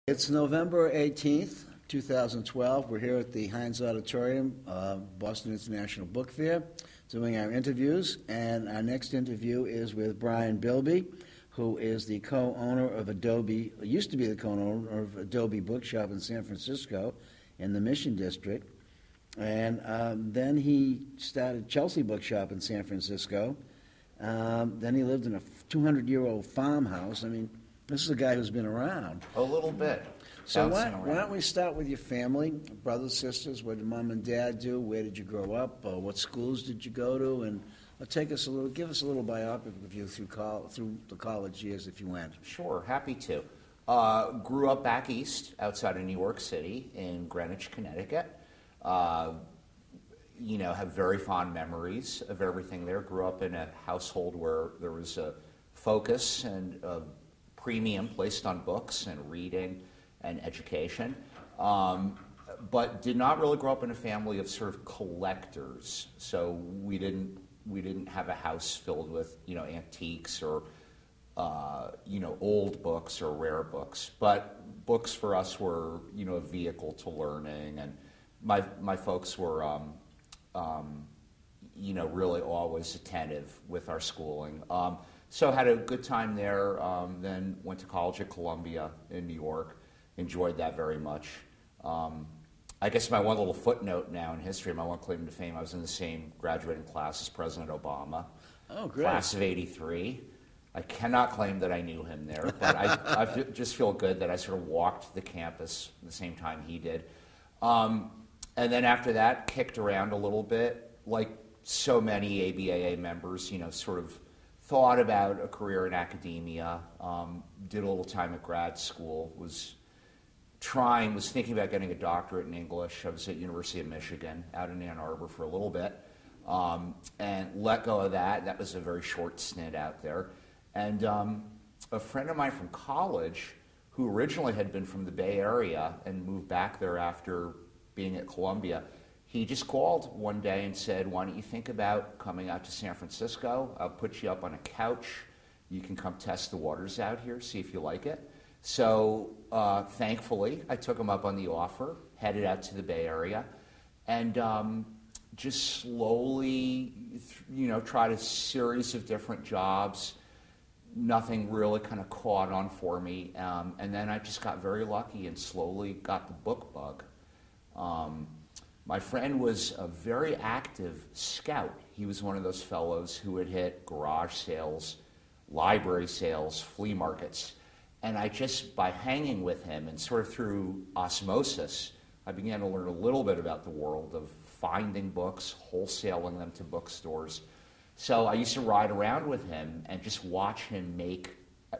It's November 18th, 2012. We're here at the Haight Auditorium, Boston International Book Fair, doing our interviews. And our next interview is with Bryan Bilby, who is the co-owner of Adobe, used to be the co-owner of Adobe Bookshop in San Francisco in the Mission District. And then he started Chelsea Bookshop in San Francisco. Then he lived in a 200-year-old farmhouse. I mean, this is a guy who's been around. A little bit. So why don't we start with your family, brothers, sisters? What did mom and dad do? Where did you grow up? What schools did you go to? And give us a little biography of you through the college years, if you went. Sure, happy to. Grew up back east, outside of New York City, in Greenwich, Connecticut. Have very fond memories of everything there. Grew up in a household where there was a focus and a premium placed on books and reading and education, but did not really grow up in a family of sort of collectors. So we didn't have a house filled with antiques or old books or rare books. But books for us were a vehicle to learning, and my folks were really always attentive with our schooling. So had a good time there, then went to college at Columbia in New York, enjoyed that very much. I guess my one little footnote now in history, my one claim to fame, I was in the same graduating class as President Obama. Oh, great. Class of '83. I cannot claim that I knew him there, but I just feel good that I sort of walked the campus the same time he did. And then after that, kicked around a little bit, like so many ABAA members, sort of thought about a career in academia, did a little time at grad school, was thinking about getting a doctorate in English. I was at University of Michigan out in Ann Arbor for a little bit, and let go of that. That was a very short stint out there. And a friend of mine from college, who originally had been from the Bay Area and moved back there after being at Columbia, he just called one day and said, why don't you think about coming out to San Francisco? I'll put you up on a couch. You can come test the waters out here, see if you like it. So thankfully, I took him up on the offer, headed out to the Bay Area, and just slowly, tried a series of different jobs. Nothing really kind of caught on for me. And then I just got very lucky and slowly got the book bug. My friend was a very active scout. He was one of those fellows who would hit garage sales, library sales, flea markets. And I just, by hanging with him and sort of through osmosis, I began to learn a little bit about the world of finding books, wholesaling them to bookstores. So I used to ride around with him and just watch him make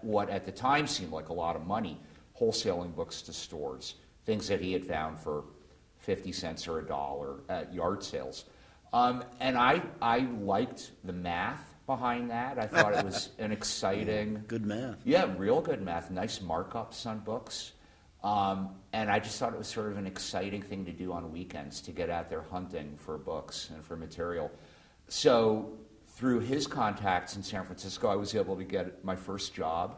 what at the time seemed like a lot of money, wholesaling books to stores, things that he had found for 50 cents or $1 at yard sales. And I liked the math behind that. I thought it was an exciting... Good math. Yeah, real good math. Nice markups on books. And I just thought it was sort of an exciting thing to do on weekends, to get out there hunting for books and for material. So through his contacts in San Francisco, I was able to get my first job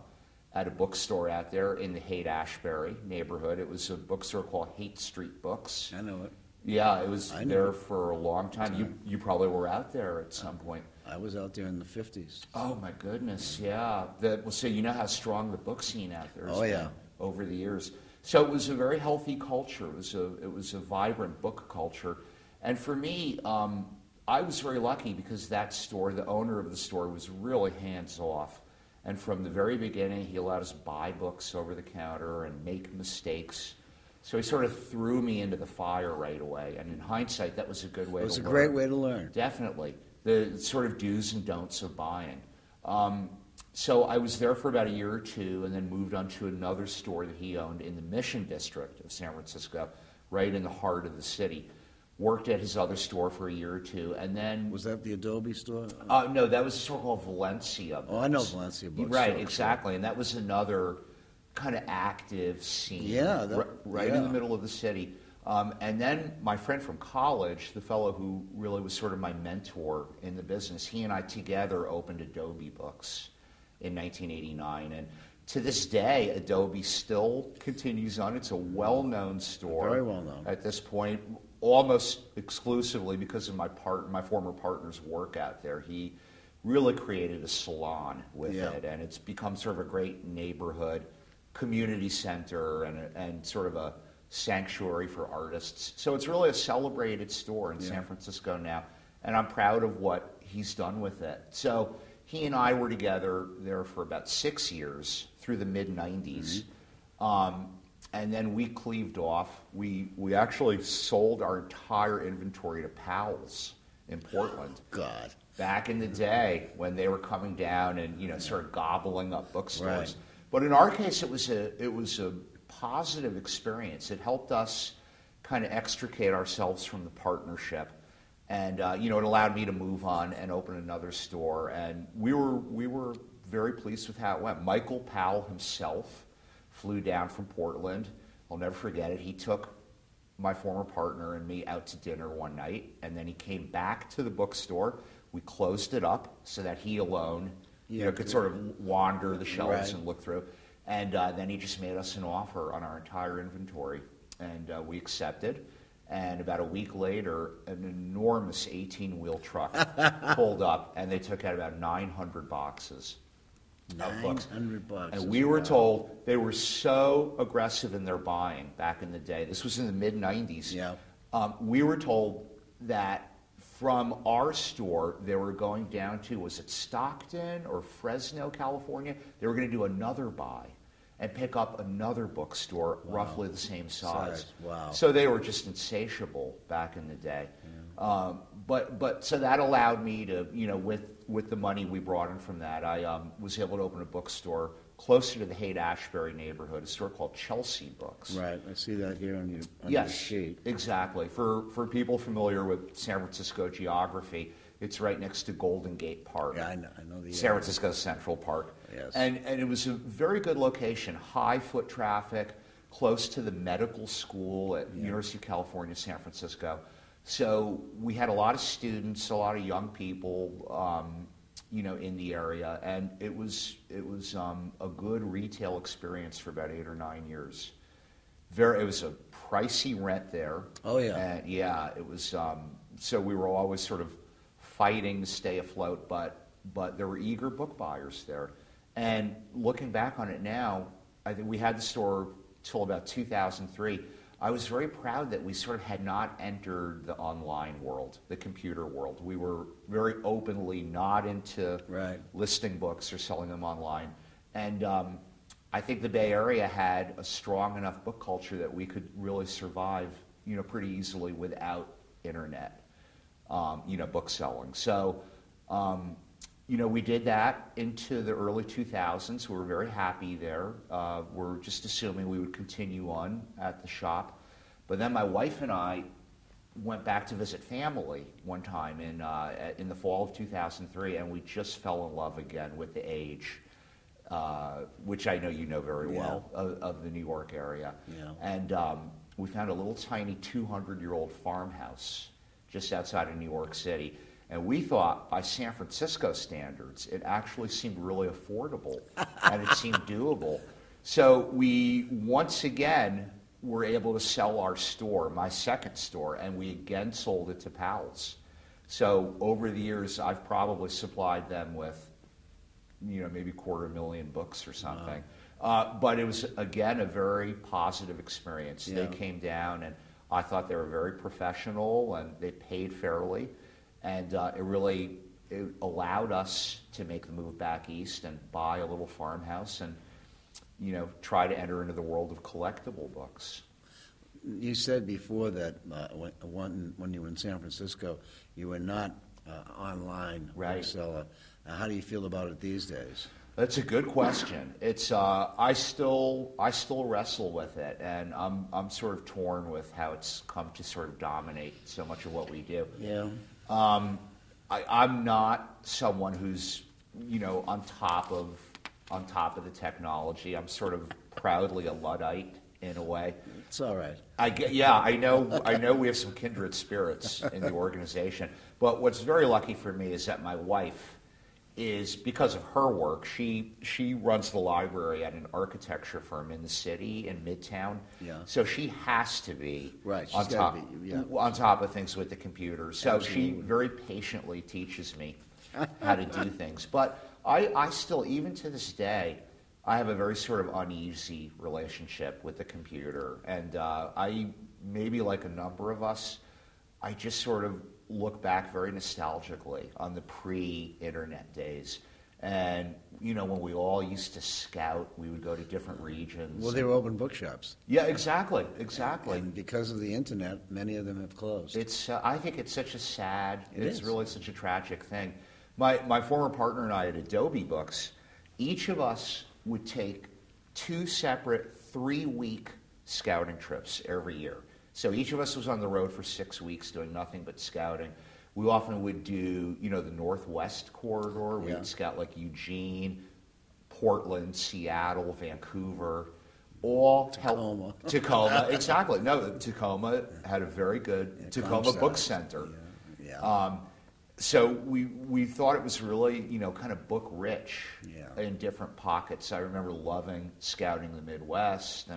at a bookstore out there in the Haight-Ashbury neighborhood. It was a bookstore called Haight Street Books. I know it. Yeah, it was there for a long time. You probably were out there at some point. I was out there in the 50s. Oh, my goodness, yeah. So you know how strong the book scene out there has been over the years. So it was a very healthy culture. It was a vibrant book culture. And for me, I was very lucky because that store, the owner of the store, was really hands-off. And from the very beginning, he allowed us buy books over the counter and make mistakes. So he sort of threw me into the fire right away. And in hindsight, that was a good way to learn. It was a great way to learn. Definitely. The sort of do's and don'ts of buying. So I was there for about a year or two and then moved on to another store that he owned in the Mission District of San Francisco, right in the heart of the city. Worked at his other store for a year or two, and then... Was that the Adobe store? No, that was a store called Valencia Books. Oh, I know Valencia Books. Right, exactly, and that was another kind of active scene. Yeah. In the middle of the city. And then my friend from college, the fellow who really was sort of my mentor in the business, he and I together opened Adobe Books in 1989, and To this day, Adobe still continues on. It's a well-known store. Very well known. At this point, almost exclusively because of my former partner's work out there. He really created a salon with it, and it's become sort of a great neighborhood community center and sort of a sanctuary for artists. So it's really a celebrated store in San Francisco now, and I'm proud of what he's done with it. So he and I were together there for about 6 years through the mid-'90s, and then we cleaved off. We actually sold our entire inventory to Powells in Portland. God. Back in the day when they were coming down and sort of gobbling up bookstores. Right. But in our case, it was a positive experience. It helped us kind of extricate ourselves from the partnership, and it allowed me to move on and open another store. And we were very pleased with how it went. Michael Powell himself flew down from Portland. I'll never forget it. He took my former partner and me out to dinner one night, and then he came back to the bookstore. We closed it up so that he alone could sort of wander the shelves and look through. And then he just made us an offer on our entire inventory, and we accepted. And about a week later, an enormous 18-wheel truck pulled up, and they took out about 900 boxes of books. 900 boxes. And we were told they were so aggressive in their buying back in the day. This was in the mid-'90s. Yeah. We were told that from our store, they were going down to, was it Stockton or Fresno, California? They were going to do another buy and pick up another bookstore roughly the same size. Wow. So they were just insatiable back in the day. Yeah. But so that allowed me to, with the money we brought in from that, I was able to open a bookstore closer to the Haight-Ashbury neighborhood, a store called Chelsea Books. Right, I see that here on your sheet. Exactly. For people familiar with San Francisco geography, it's right next to Golden Gate Park. Yeah, I know the San Francisco Central Park. Yes. And it was a very good location, high foot traffic, close to the medical school at University of California, San Francisco. So we had a lot of students, a lot of young people, in the area, and it was a good retail experience for about 8 or 9 years. It was a pricey rent there. Oh yeah. And it was. So we were always sort of fighting to stay afloat, but there were eager book buyers there. And looking back on it now, I think we had the store till about 2003. I was very proud that we sort of had not entered the online world, the computer world. We were very openly not into listing books or selling them online. And I think the Bay Area had a strong enough book culture that we could really survive, pretty easily without internet, book selling. So, we did that into the early 2000s. We were very happy there. We're just assuming we would continue on at the shop. But then my wife and I went back to visit family one time in the fall of 2003, and we just fell in love again with the age, which I know you know very well, of the New York area. Yeah. And we found a little tiny 200-year-old farmhouse just outside of New York City. And we thought, by San Francisco standards, it actually seemed really affordable, and it seemed doable. So we, once again, were able to sell our store, my second store, and we again sold it to Powells. So over the years, I've probably supplied them with, maybe 250,000 books or something. But it was, again, a very positive experience. Yeah. They came down, and I thought they were very professional, and they paid fairly. And it allowed us to make the move back east and buy a little farmhouse and, try to enter into the world of collectible books. You said before that when you were in San Francisco, you were not online bookseller. How do you feel about it these days? That's a good question. It's I still wrestle with it, and I'm sort of torn with how it's come to sort of dominate so much of what we do. Yeah. I'm not someone who's on top of the technology. I'm sort of proudly a Luddite in a way. It's all right. I know we have some kindred spirits in the organization. But what's very lucky for me is that my wife is because of her work. She runs the library at an architecture firm in the city in Midtown. Yeah. So she has to be Right, she's on top gotta be, yeah. on top of things with the computer. So she Absolutely. very patiently teaches me how to do things. But I still, even to this day, I have a very sort of uneasy relationship with the computer, and I maybe like a number of us, I just sort of look back very nostalgically on the pre-internet days. And, you know, when we all used to scout, we would go to different regions. Well, they were open bookshops. Yeah, exactly, exactly. And because of the internet, many of them have closed. It's, I think it's such a sad, It it's is. really such a tragic thing. My former partner and I at Adobe Books, each of us would take 2 separate 3-week scouting trips every year. So each of us was on the road for 6 weeks doing nothing but scouting. We often would do, you know, the Northwest corridor. Yeah. We'd scout like Eugene, Portland, Seattle, Vancouver, all Tacoma. Tacoma, exactly. No, Tacoma had a very good Tacoma Comstock. Book Center. Yeah. So we thought it was really, you know, kind of book rich Yeah. in different pockets. I remember loving scouting the Midwest,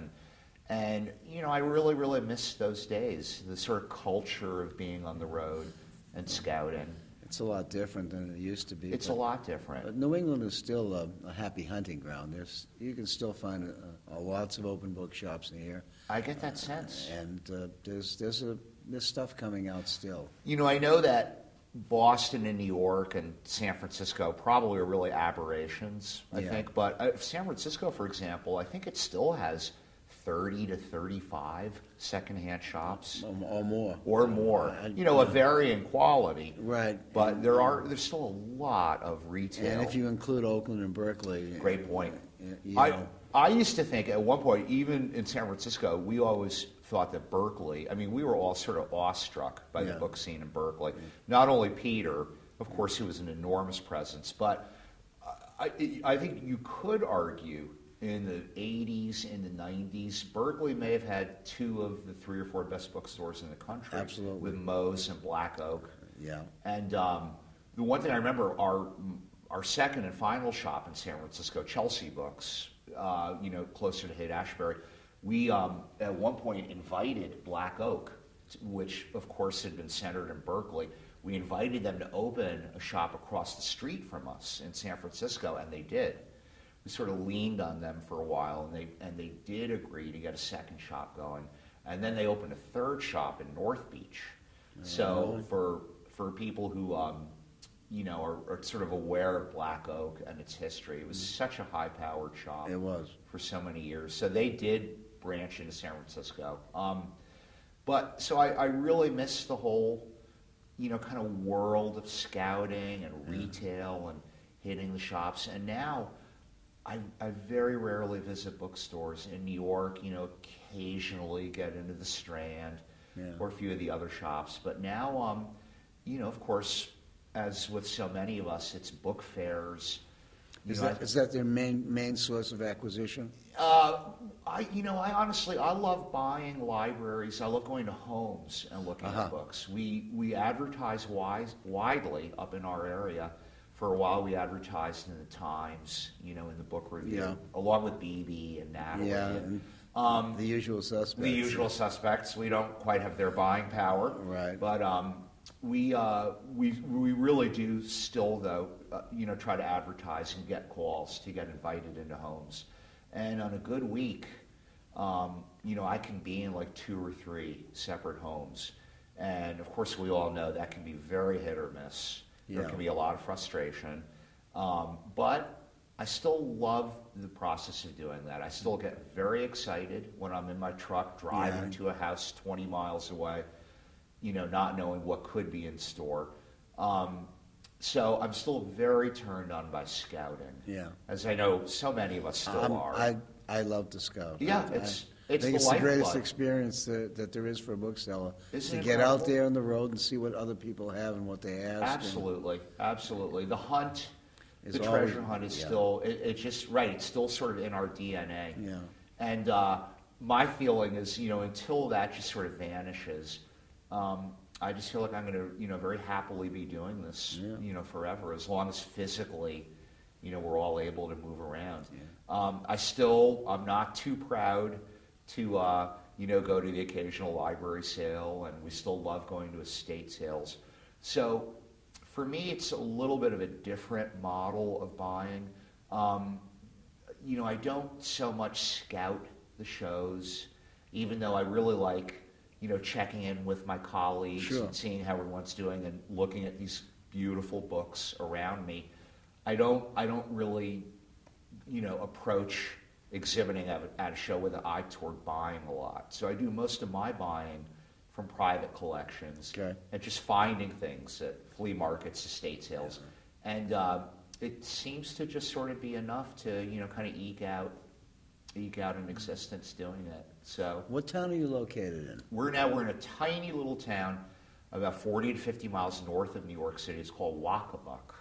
and you know, I really, really miss those days, the sort of culture of being on the road and scouting. It's a lot different than it used to be. It's a lot different. But New England is still a happy hunting ground. You can still find lots of open bookshops here, I get that sense. and there's stuff coming out still. You know, I know that Boston and New York and San Francisco probably are really aberrations, I Yeah. think. But San Francisco, for example, I think it still has 30 to 35 secondhand shops. Or more. Or more, you know, of varying quality. Right. But there's still a lot of retail. And if you include Oakland and Berkeley. Great point. You know, I used to think at one point, even in San Francisco, we always thought that Berkeley, I mean, we were all sort of awestruck by the Yeah. book scene in Berkeley. Not only Peter, of course, he was an enormous presence, but I think you could argue in the 80s, in the 90s, Berkeley may have had 2 of the 3 or 4 best bookstores in the country. Absolutely. With Moe's and Black Oak. Yeah. And the one thing I remember, our second and final shop in San Francisco, Chelsea Books, you know, closer to Haight-Ashbury, we at one point invited Black Oak, which of course had been centered in Berkeley. We invited them to open a shop across the street from us in San Francisco, and they did. We sort of leaned on them for a while, and they did agree to get a second shop going. And then they opened a 3rd shop in North Beach. So for people who you know are sort of aware of Black Oak and its history, it was such a high-powered shop. It was. For so many years. So they did branch into San Francisco. But so I really miss the whole, you know, kind of world of scouting and retail and hitting the shops. And now I very rarely visit bookstores in New York. You know, occasionally get into the Strand or a few of the other shops. But now, you know, of course, as with so many of us, it's book fairs. Is that their main source of acquisition? I honestly love buying libraries. I love going to homes and looking at books. We advertise widely up in our area. For a while, we advertised in the Times, you know, in the book review, along with Beebe and Natalie. Yeah, and the usual suspects. The usual suspects. We don't quite have their buying power, right? But we really do still, though, you know, try to advertise and get calls to get invited into homes. And on a good week, you know, I can be in like 2 or 3 separate homes. And of course, we all know that can be very hit or miss. There can be a lot of frustration. But I still love the process of doing that. I still get very excited when I'm in my truck driving to a house 20 miles away, you know, not knowing what could be in store. So I'm still very turned on by scouting. Yeah. As I know so many of us still are. I love to scout. Yeah, it's I think it's the the greatest lifeblood. experience that there is for a bookseller. Isn't to it get out incredible? there on the road and see what other people have and what they ask. Absolutely, absolutely. The hunt, Is the always- treasure hunt is yeah. still, it's just, right, it's still sort of in our DNA. Yeah. And my feeling is, you know, until that just sort of vanishes, I just feel like I'm going to, very happily be doing this, forever, as long as physically, we're all able to move around. Yeah. I'm not too proud to, go to the occasional library sale, and we still love going to estate sales. So for me, it's a little bit of a different model of buying. I don't so much scout the shows, even though I really like, checking in with my colleagues Sure. and seeing how everyone's doing and looking at these beautiful books around me. I don't really, approach exhibiting at a show with an eye toward buying a lot. So I do most of my buying from private collections and just finding things at flea markets, estate sales. Yeah. And it seems to just sort of be enough to, kind of eke out an existence doing it. So what town are you located in? We're in a tiny little town about 40 to 50 miles north of New York City. It's called Waccabuc,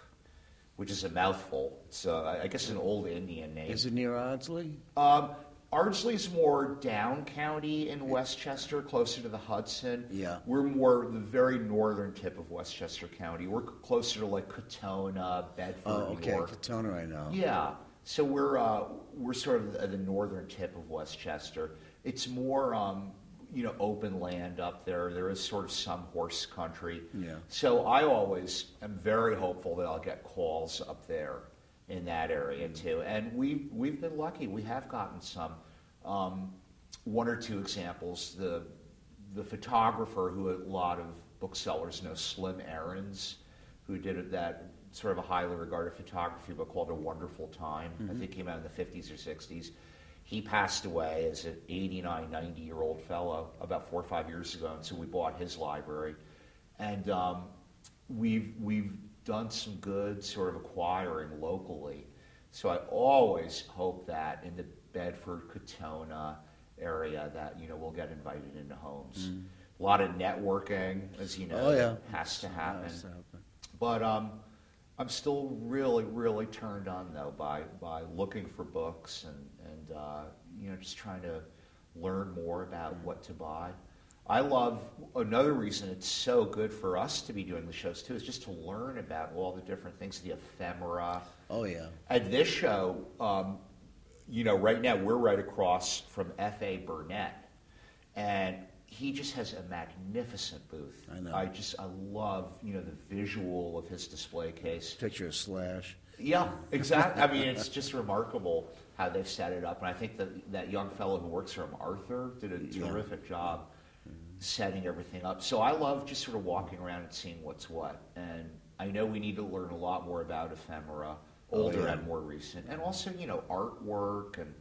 which is a mouthful. So I guess it's an old Indian name. Is it near Ardsley? Ardsley is more down county in Westchester, closer to the Hudson. Yeah. We're more the very northern tip of Westchester County. We're closer to like Katona, Bedford, New York. Katona I know. Yeah. So we're sort of at the northern tip of Westchester. It's more open land up there. There is sort of some horse country. Yeah. So I always am very hopeful that I'll get calls up there in that area too. And we've been lucky. We have gotten some. One or two examples. The photographer who a lot of booksellers know, Slim Aarons, who did that sort of a highly regarded photography book called A Wonderful Time. I think came out in the 50s or 60s. He passed away as an 89, 90-year-old fellow about 4 or 5 years ago, and so we bought his library. And we've done some good sort of acquiring locally. So I always hope that in the Bedford, Katona area that, we'll get invited into homes. A lot of networking, as you know, has to happen. But I'm still really, really turned on, though, by looking for books and just trying to learn more about what to buy. I love, another reason it's so good for us to be doing the shows, too, is just to learn about all the different things, the ephemera. Oh, yeah. At this show, right now we're right across from F.A. Burnett, and he just has a magnificent booth. I know. I love, the visual of his display case. Picture of Slash. Yeah, exactly. I mean, it's just remarkable how they've set it up. And I think that young fellow who works for him, Arthur, did a terrific job setting everything up. So I love just sort of walking around and seeing what's what. And I know we need to learn a lot more about ephemera, older and more recent. And also, artwork and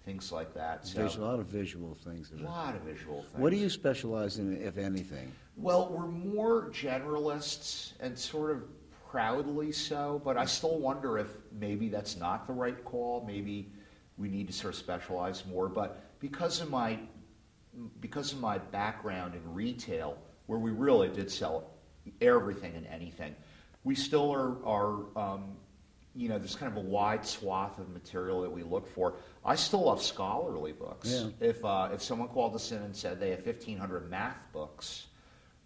things like that. So, there's a lot of visual things. A lot of visual things. What do you specialize in, if anything? Well, we're more generalists and sort of proudly so, but I still wonder if maybe that's not the right call. Maybe we need to sort of specialize more. But because of my background in retail, where we really did sell everything and anything, we still are there's kind of a wide swath of material that we look for. I still love scholarly books. Yeah. If someone called us in and said they have 1,500 math books,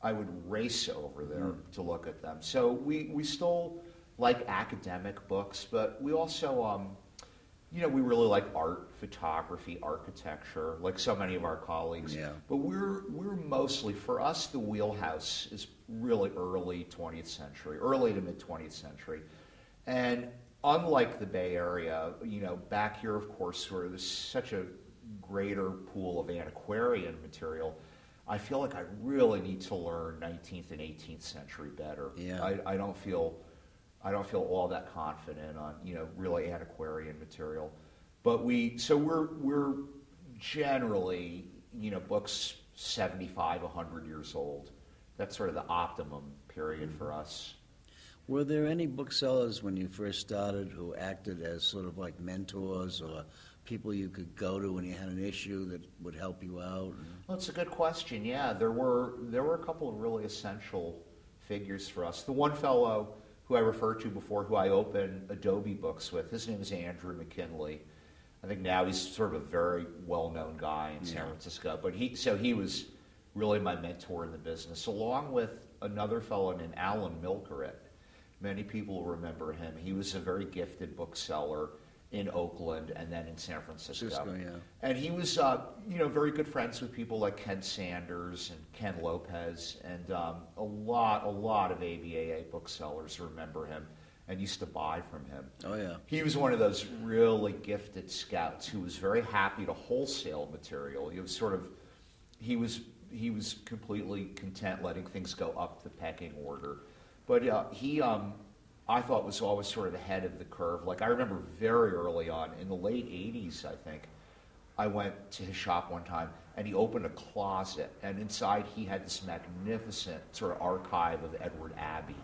I would race over there to look at them. So we still like academic books, but we also, we really like art, photography, architecture, like so many of our colleagues. Yeah. But we're mostly, for us, the wheelhouse is really early 20th century, early to mid 20th century. And unlike the Bay Area, back here, of course, where there's such a greater pool of antiquarian material, I feel like I really need to learn 19th and 18th century better. Yeah. I don't feel all that confident on really antiquarian material. But we're generally books 75, 100 years old. That's sort of the optimum period for us. Were there any booksellers when you first started who acted as sort of like mentors or people you could go to when you had an issue that would help you out? Well, it's a good question. Yeah, there were a couple of really essential figures for us. The one fellow who I referred to before, who I opened Adobe Books with, his name is Andrew McKinley. I think now he's sort of a very well-known guy in San Francisco. But he was really my mentor in the business, along with another fellow named Alan Milkeret. Many people remember him. He was a very gifted bookseller in Oakland and then in San Francisco. Yeah. And he was, very good friends with people like Ken Sanders and Ken Lopez, and a lot of ABAA booksellers remember him and used to buy from him. Oh, yeah. He was one of those really gifted scouts who was very happy to wholesale material. He was completely content letting things go up the pecking order. But I thought was always sort of ahead of the curve. Like, I remember very early on, in the late 80s, I think, I went to his shop one time, and he opened a closet, and inside he had this magnificent sort of archive of Edward Abbey.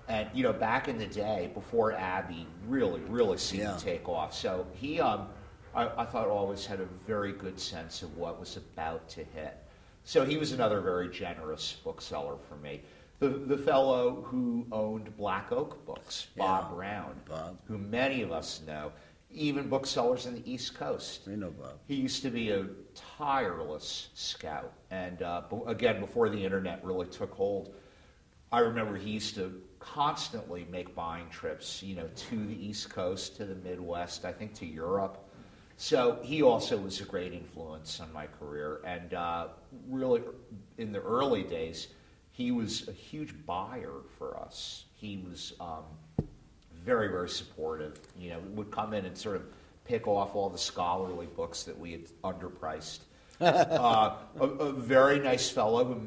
And, back in the day, before Abbey really seemed to take off. So he, I thought, always had a very good sense of what was about to hit. So he was another very generous bookseller for me. The fellow who owned Black Oak Books, Bob Brown, who many of us know, even booksellers in the East Coast. We know Bob. He used to be a tireless scout. And again, before the internet really took hold, I remember he used to constantly make buying trips, to the East Coast, to the Midwest, I think to Europe. So he also was a great influence on my career. And really, in the early days, he was a huge buyer for us. He was very, very supportive. Would come in and sort of pick off all the scholarly books that we had underpriced. A very nice fellow,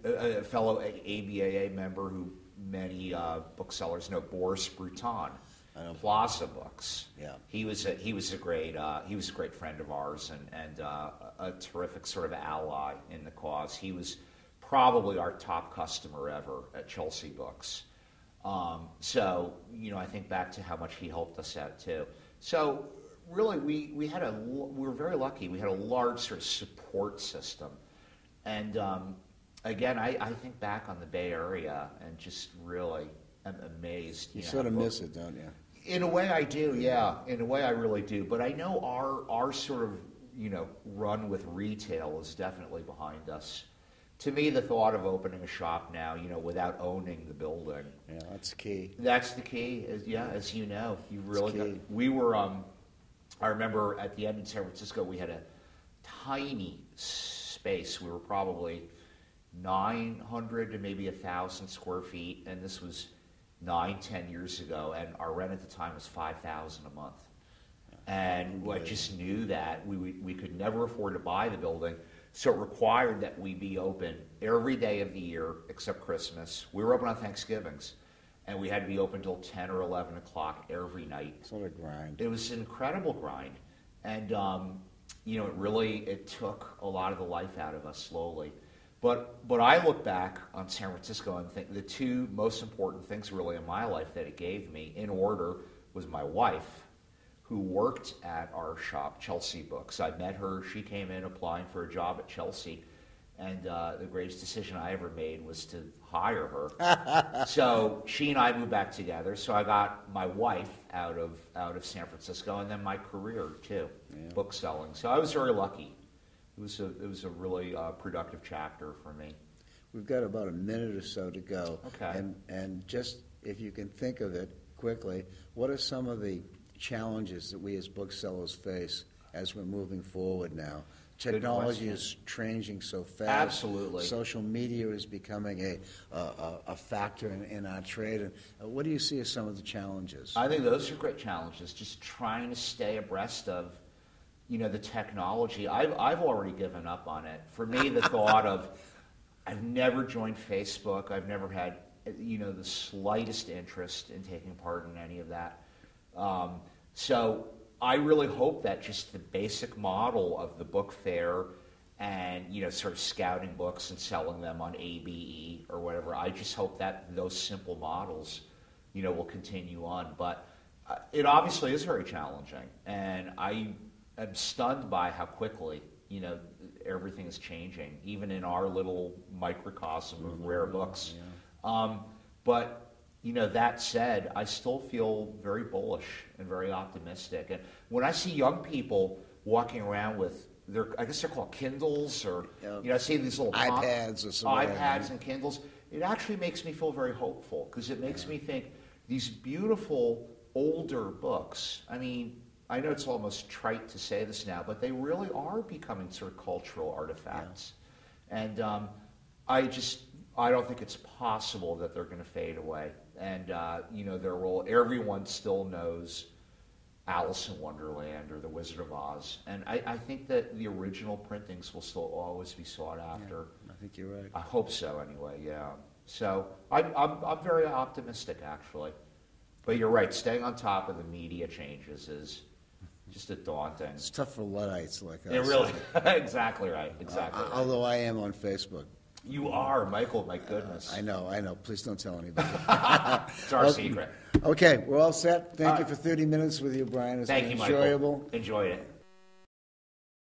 a fellow ABAA member who many booksellers know, Boris Bruton, Plaza Books. Yeah, he was a great friend of ours and a terrific sort of ally in the cause. He was probably our top customer ever at Chelsea Books. So, I think back to how much he helped us out too. So really, we were very lucky. We had a large sort of support system. And again, I think back on the Bay Area and just really am amazed. You sort of miss it, don't you? In a way I do, yeah. In a way I really do. But I know our sort of, run with retail is definitely behind us. To me, the thought of opening a shop now, without owning the building. Yeah, that's key. That's the key. As you know, you really. We were. I remember at the end in San Francisco, we had a tiny space. We were probably 900 to maybe 1,000 square feet, and this was 9-10 years ago, and our rent at the time was $5,000 a month. And I just knew that we could never afford to buy the building. So it required that we be open every day of the year except Christmas. We were open on Thanksgivings, and we had to be open until 10 or 11 o'clock every night. Sort of grind. It was an incredible grind. And, it took a lot of the life out of us slowly. But I look back on San Francisco and think the two most important things really in my life that it gave me, in order, was my wife, who worked at our shop, Chelsea Books. I met her. She came in applying for a job at Chelsea, and the greatest decision I ever made was to hire her. So she and I moved back together. So I got my wife out of San Francisco, and then my career too, book selling. So I was very lucky. It was a really productive chapter for me. We've got about a minute or so to go. Okay. And just if you can think of it quickly, what are some of the challenges that we as booksellers face as we're moving forward now? Technology is changing so fast. Absolutely. Social media is becoming a factor in our trade. And what do you see as some of the challenges? I think those are great challenges, just trying to stay abreast of, the technology. I've already given up on it. For me, the thought of, I've never joined Facebook. I've never had, the slightest interest in taking part in any of that. So I really hope that just the basic model of the book fair and, sort of scouting books and selling them on ABE or whatever, I just hope that those simple models, will continue on. But it obviously is very challenging. And I am stunned by how quickly, everything is changing, even in our little microcosm of rare books. Yeah. But that said, I still feel very bullish and very optimistic. And when I see young people walking around with I guess they're called Kindles, or Yep. I see these little iPads or something. iPads and Kindles. It actually makes me feel very hopeful, because it makes me think these beautiful older books. I mean, I know it's almost trite to say this now, but they really are becoming sort of cultural artifacts. And I don't think it's possible that they're going to fade away. And, their role, everyone still knows Alice in Wonderland or The Wizard of Oz. And I think that the original printings will still always be sought after. I think you're right. I hope so, anyway, yeah. So I'm very optimistic, actually. But you're right, staying on top of the media changes is just a daunting. It's tough for Luddites like us. It really, exactly right, exactly right. Although I am on Facebook. You are, Michael, my goodness. I know. Please don't tell anybody. It's our secret. Okay, we're all set. Thank you for 30 minutes with you, Brian. It's Thank been you, enjoyable. Michael. Enjoyed it.